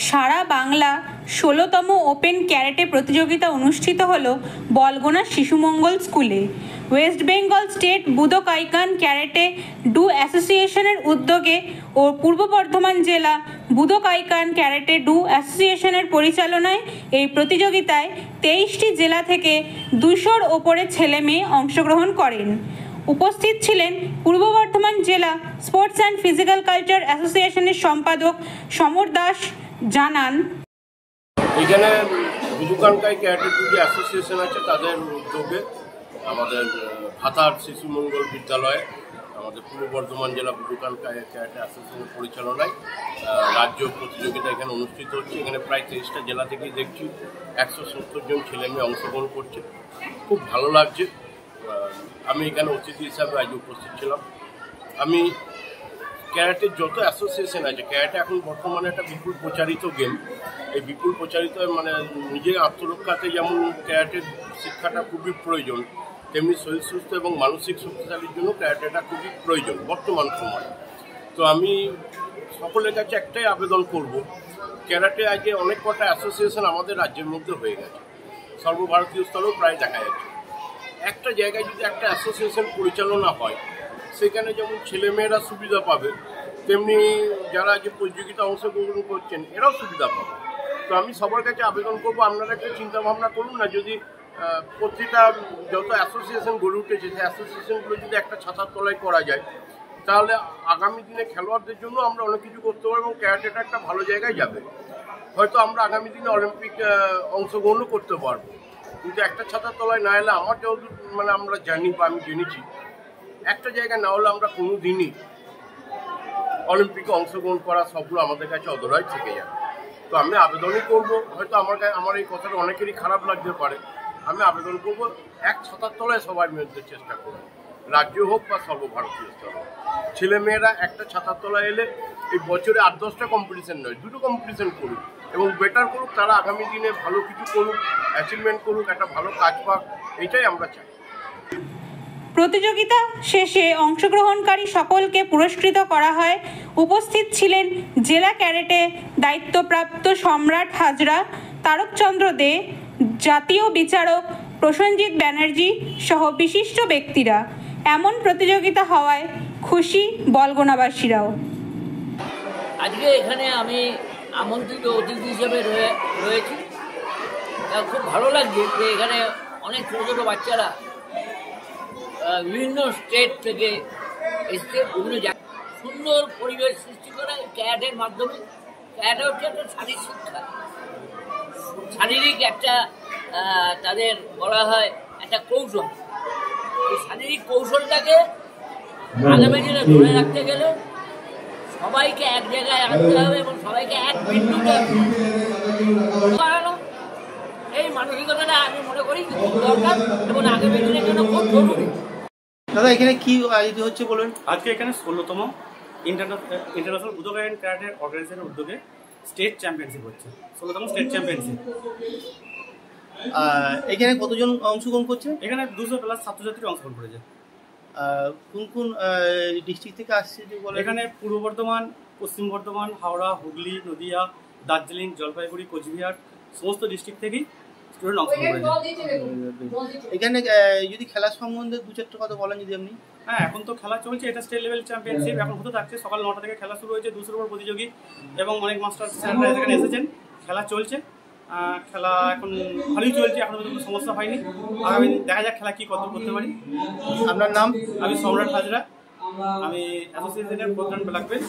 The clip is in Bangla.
সারা বাংলা ১৬তম ওপেন ক্যারাটে প্রতিযোগিতা অনুষ্ঠিত হল বলগোনা শিশুমঙ্গল স্কুলে। West Bengal state Budokaikan karate do অ্যাসোসিয়েশনের উদ্যোগে ও পূর্ব বর্ধমান জেলা বুদোকাইকান ক্যারাটে ডু অ্যাসোসিয়েশনের পরিচালনায় এই প্রতিযোগিতায় ২৩টি জেলা থেকে ২০০-র ওপরে ছেলে মেয়ে অংশগ্রহণ করেন। উপস্থিত ছিলেন পূর্ব বর্ধমান জেলা স্পোর্টস অ্যান্ড ফিজিক্যাল কালচার অ্যাসোসিয়েশনের সম্পাদক সমর দাস জানান, এখানে বুদোকাইকান ক্যারাটে ডু অ্যাসোসিয়েশন আছে, তাদের উদ্যোগে আমাদের ভাতার শিশু মঙ্গল বিদ্যালয়ে আমাদের পূর্ব বর্ধমান জেলা বুদোকাইকান ক্যারাটে অ্যাসোসিয়েশনের পরিচালনায় রাজ্য প্রতিযোগিতা এখানে অনুষ্ঠিত হচ্ছে। এখানে প্রায় 23টা জেলা থেকেই দেখছি 170 জন ছেলে মেয়ে অংশগ্রহণ করছে। খুব ভালো লাগছে। আমি এখানে অতিথি হিসাবে আজ উপস্থিত ছিলাম। আমি ক্যারাটের যত অ্যাসোসিয়েশন আছে, ক্যারাটে এখন বর্তমানে একটা বিপুল প্রচারিত গেম। এই বিপুল প্রচারিত মানে নিজের আত্মরক্ষাতে যেমন ক্যারাটের শিক্ষাটা খুবই প্রয়োজন, তেমনি শরীর সুস্থ এবং মানসিক শক্তিশালীর জন্য ক্যারাটেটা খুবই প্রয়োজন বর্তমান সময়ে। তো আমি সকলের কাছে একটাই আবেদন করব, ক্যারাটে আজকে অনেক কটা অ্যাসোসিয়েশন আমাদের রাজ্যের মধ্যে হয়ে গেছে, সর্বভারতীয় স্তরেও প্রায় দেখা যাচ্ছে। একটা জায়গায় যদি একটা অ্যাসোসিয়েশন পরিচালনা হয়, সেখানে যেমন ছেলেমেয়েরা সুবিধা পাবে, তেমনি যারা যে প্রতিযোগিতা অংশগ্রহণ করছেন এরাও সুবিধা পাবে। তো আমি সবার কাছে আবেদন করবো, আপনারা একটা চিন্তা ভাবনা করুন না, যদি প্রতিটা যত অ্যাসোসিয়েশন গড়ে উঠেছে সেই অ্যাসোসিয়েশনগুলো যদি একটা ছাতার তলায় করা যায়, তাহলে আগামী দিনে খেলোয়াড়দের জন্য আমরা অনেক কিছু করতে পারবো এবং ক্যারাটেটা একটা ভালো জায়গায় যাবে। হয়তো আমরা আগামী দিনে অলিম্পিক অংশগ্রহণও করতে পারবো। কিন্তু একটা ছাতার তলায় না এলে আমার যতদূর মানে আমরা জানি বা আমি জেনেছি, একটা জায়গায় না হলে আমরা কোনো দিনই অলিম্পিকে অংশগ্রহণ করার স্বপ্ন আমাদের কাছে অধরাই থেকে যাবে। তো আমি আবেদনই করবো, হয়তো আমার এই কথাটা অনেকেরই খারাপ লাগতে পারে, আমি আবেদন করবো এক ছাতার তলায় সবাই মিলতে চেষ্টা করবো, রাজ্য হোক বা সর্বভারতীয় স্তর হোক। ছেলেমেয়েরা একটা ছাতার তলায় এলে এই বছরে 8-10টা কম্পিটিশন নয়, 2টো কম্পিটিশন করুক এবং বেটার করুক, তারা আগামী দিনে ভালো কিছু করুক, অ্যাচিভমেন্ট করুক, একটা ভালো কাজ পাক, এটাই আমরা চাই। প্রতিযোগিতা শেষে অংশগ্রহণকারী সকলকে পুরস্কৃত করা হয়। উপস্থিত ছিলেন জেলা ক্যারাটে দায়িত্বপ্রাপ্ত সম্রাট হাজরা, তারকচন্দ্র দে, জাতীয় বিচারক প্রসেনজিৎ ব্যানার্জি সহ বিশিষ্ট ব্যক্তিরা। এমন প্রতিযোগিতা হওয়ায় খুশি বলগোনাবাসীরাও। আজকে এখানে আমি আমন্ত্রিত অতিথি হিসেবে রয়েছি। খুব ভালো লাগছে যে এখানে অনেক ছোটো ছোটো বাচ্চারা বিভিন্ন স্টেট থেকে এসছে, বিভিন্ন সুন্দর পরিবেশ সৃষ্টি করে ক্যারাটের মাধ্যমে। ক্যারাটে হচ্ছে একটা শারীরিক শিক্ষা, শারীরিক একটা তাদের বলা হয় একটা কৌশল। এই শারীরিক কৌশলটাকে আগামী দিনে ধরে রাখতে গেলে সবাইকে এক জায়গায় আনতে হবে এবং সবাইকে এক বিন্দুতে বাড়ানো, এই মানসিকতাটা আমি মনে করি খুব দরকার এবং আগামী দিনের জন্য খুব জরুরি। দাদা, এখানে কি আয়োজিত হচ্ছে বলুন? আজকে এখানে 16তম ইন্টারন্যাশনাল বুদোকাইকান ক্যারাটে অর্গানাইজেশনের উদ্যোগে স্টেট চ্যাম্পিয়নশিপ হচ্ছে, 16তম স্টেট চ্যাম্পিয়নশিপ। এখানে কতজন অংশগ্রহণ করছে? এখানে 200+ ছাত্রছাত্রী অংশগ্রহণ করেছে। কোন কোন ডিস্ট্রিক্ট থেকে আসছে বলে? এখানে পূর্ব বর্ধমান, পশ্চিম বর্ধমান, হাওড়া, হুগলি, নদিয়া, দার্জিলিং, জলপাইগুড়ি, কোচবিহার সমস্ত ডিস্ট্রিক্ট থেকেই স্টুডেন্ট অংশগ্রহণ করেছে। এখানে যদি খেলার সম্বন্ধে 2-4টা কথা বলেন যদি আপনি। হ্যাঁ, এখন তো খেলা চলছে, এটা স্টেট লেভেল চ্যাম্পিয়নশিপ এখন হতে থাকছে। সকাল 9টা থেকে খেলা শুরু হয়েছে, 200-র উপর প্রতিযোগী এবং অনেক মাস্টার স্যাররা এখানে এসেছেন। খেলা চলছে, খেলা এখন ভালোই চলছে, এখনো কোনো সমস্যা হয়নি। আগামী দেখা যাক খেলা কি কত করতে পারি। আপনার নাম? আমি সম্রাট হাজরা, আমি অ্যাসোসিয়েশনের প্রধান ব্লক বেঞ্চ।